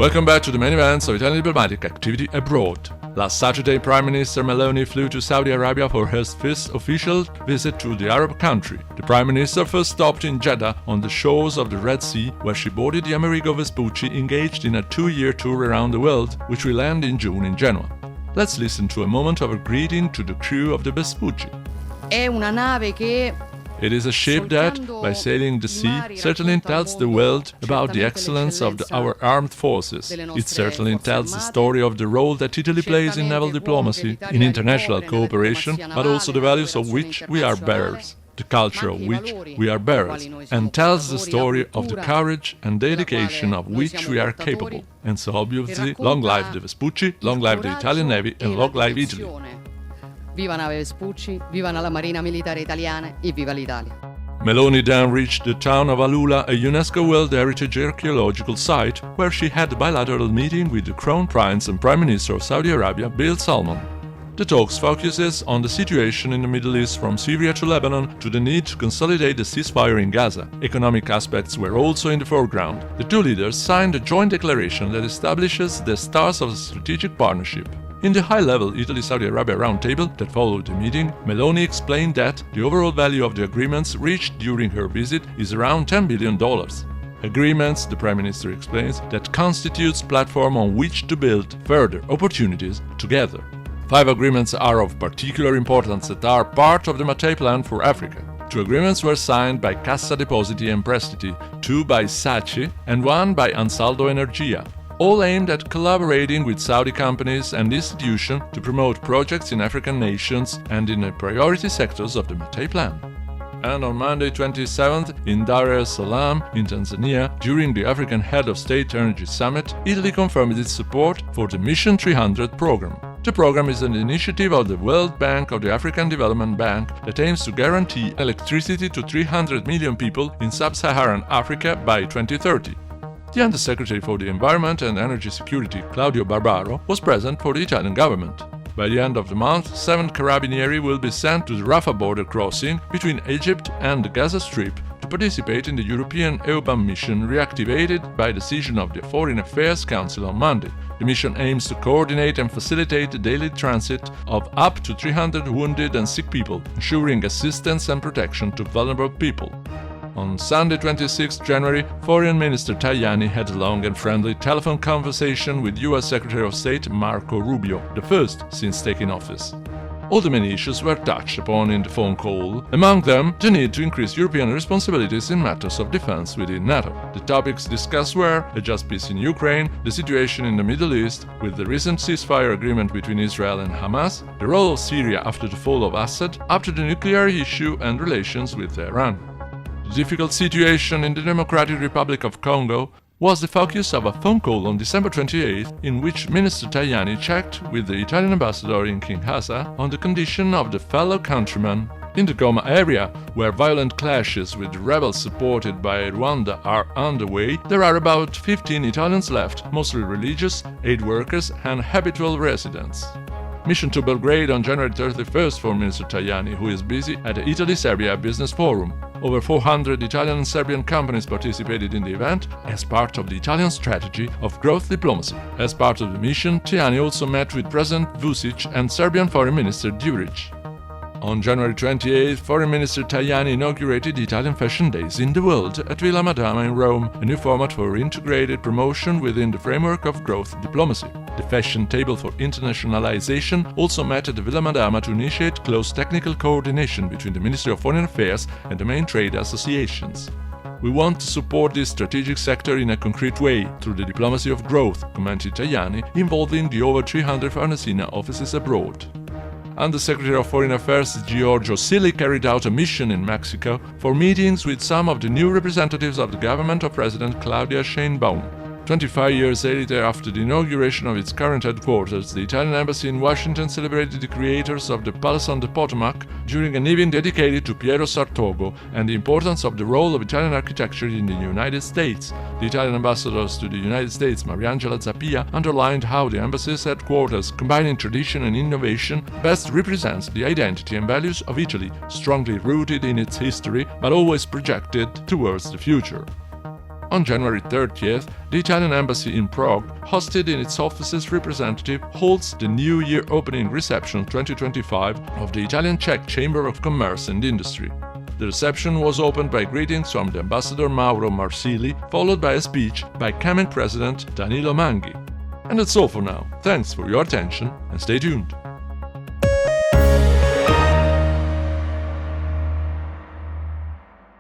Welcome back to the main events of Italian diplomatic activity abroad. Last Saturday, Prime Minister Meloni flew to Saudi Arabia for her fifth official visit to the Arab country. The Prime Minister first stopped in Jeddah on the shores of the Red Sea, where she boarded the Amerigo Vespucci, engaged in a 2-year tour around the world, which will end in June in Genoa. Let's listen to a moment of a greeting to the crew of the Vespucci. È una nave che It is a ship that, by sailing the sea, certainly tells the world about the excellence of our armed forces. It certainly tells the story of the role that Italy plays in naval diplomacy, in international cooperation, but also the values of which we are bearers, the culture of which we are bearers, and tells the story of the courage and dedication of which we are capable. And so obviously, long live the Vespucci, long live the Italian Navy, and long live Italy. Viva nave Vespucci, viva la Marina Militare Italiana e viva l'Italia. Meloni then reached the town of Alula, a UNESCO World Heritage archaeological site, where she had a bilateral meeting with the Crown Prince and Prime Minister of Saudi Arabia, Bin Salman. The talks focuses on the situation in the Middle East, from Syria to Lebanon, to the need to consolidate the ceasefire in Gaza. Economic aspects were also in the foreground. The two leaders signed a joint declaration that establishes the stars of the strategic partnership. In the high-level Italy-Saudi Arabia roundtable that followed the meeting, Meloni explained that the overall value of the agreements reached during her visit is around $10 billion. Agreements, the Prime Minister explains, that constitutes platform on which to build further opportunities together. 5 agreements are of particular importance that are part of the Mattei Plan for Africa. 2 agreements were signed by Cassa Depositi e Prestiti, 2 by SACE and 1 by Ansaldo Energia, all aimed at collaborating with Saudi companies and institutions to promote projects in African nations and in the priority sectors of the Mattei Plan. And on Monday 27th, in Dar es Salaam, in Tanzania, during the African Head of State Energy Summit, Italy confirmed its support for the Mission 300 program. The program is an initiative of the World Bank of the African Development Bank that aims to guarantee electricity to 300 million people in sub-Saharan Africa by 2030. The Undersecretary for the Environment and Energy Security, Claudio Barbaro, was present for the Italian government. By the end of the month, 7 carabinieri will be sent to the Rafah border crossing between Egypt and the Gaza Strip to participate in the European EUBAM mission reactivated by decision of the Foreign Affairs Council on Monday. The mission aims to coordinate and facilitate the daily transit of up to 300 wounded and sick people, ensuring assistance and protection to vulnerable people. On Sunday 26 January, Foreign Minister Tajani had a long and friendly telephone conversation with US Secretary of State Marco Rubio, the first since taking office. All the many issues were touched upon in the phone call, among them the need to increase European responsibilities in matters of defense within NATO. The topics discussed were a just peace in Ukraine, the situation in the Middle East, with the recent ceasefire agreement between Israel and Hamas, the role of Syria after the fall of Assad, up to the nuclear issue and relations with Iran. The difficult situation in the Democratic Republic of Congo was the focus of a phone call on December 28, in which Minister Tajani checked with the Italian ambassador in Kinshasa on the condition of the fellow countrymen. In the Goma area, where violent clashes with rebels supported by Rwanda are underway, there are about 15 Italians left, mostly religious, aid workers and habitual residents. Mission to Belgrade on January 31st for Minister Tajani, who is busy at the Italy-Serbia Business Forum. Over 400 Italian and Serbian companies participated in the event as part of the Italian strategy of growth diplomacy. As part of the mission, Tajani also met with President Vučić and Serbian Foreign Minister Đurić. On January 28, Foreign Minister Tajani inaugurated the Italian Fashion Days in the World at Villa Madama in Rome, a new format for integrated promotion within the framework of growth diplomacy. The Fashion Table for Internationalization also met at the Villa Madama to initiate close technical coordination between the Ministry of Foreign Affairs and the main trade associations. We want to support this strategic sector in a concrete way through the diplomacy of growth, commented Tajani, involving the over 300 Farnesina offices abroad. Undersecretary of Foreign Affairs Giorgio Silli carried out a mission in Mexico for meetings with some of the new representatives of the government of President Claudia Sheinbaum. 25 years later, after the inauguration of its current headquarters, the Italian embassy in Washington celebrated the creators of the Palace on the Potomac during an event dedicated to Piero Sartogo and the importance of the role of Italian architecture in the United States. The Italian ambassadors to the United States, Mariangela Zappia, underlined how the embassy's headquarters, combining tradition and innovation, best represents the identity and values of Italy, strongly rooted in its history but always projected towards the future. On January 30th, the Italian embassy in Prague hosted in its offices representative holds the New Year opening reception 2025 of the Italian-Czech Chamber of Commerce and Industry. The reception was opened by greetings from the ambassador Mauro Marsili, followed by a speech by CAMEC president Danilo Manghi. And that's all for now. Thanks for your attention and stay tuned.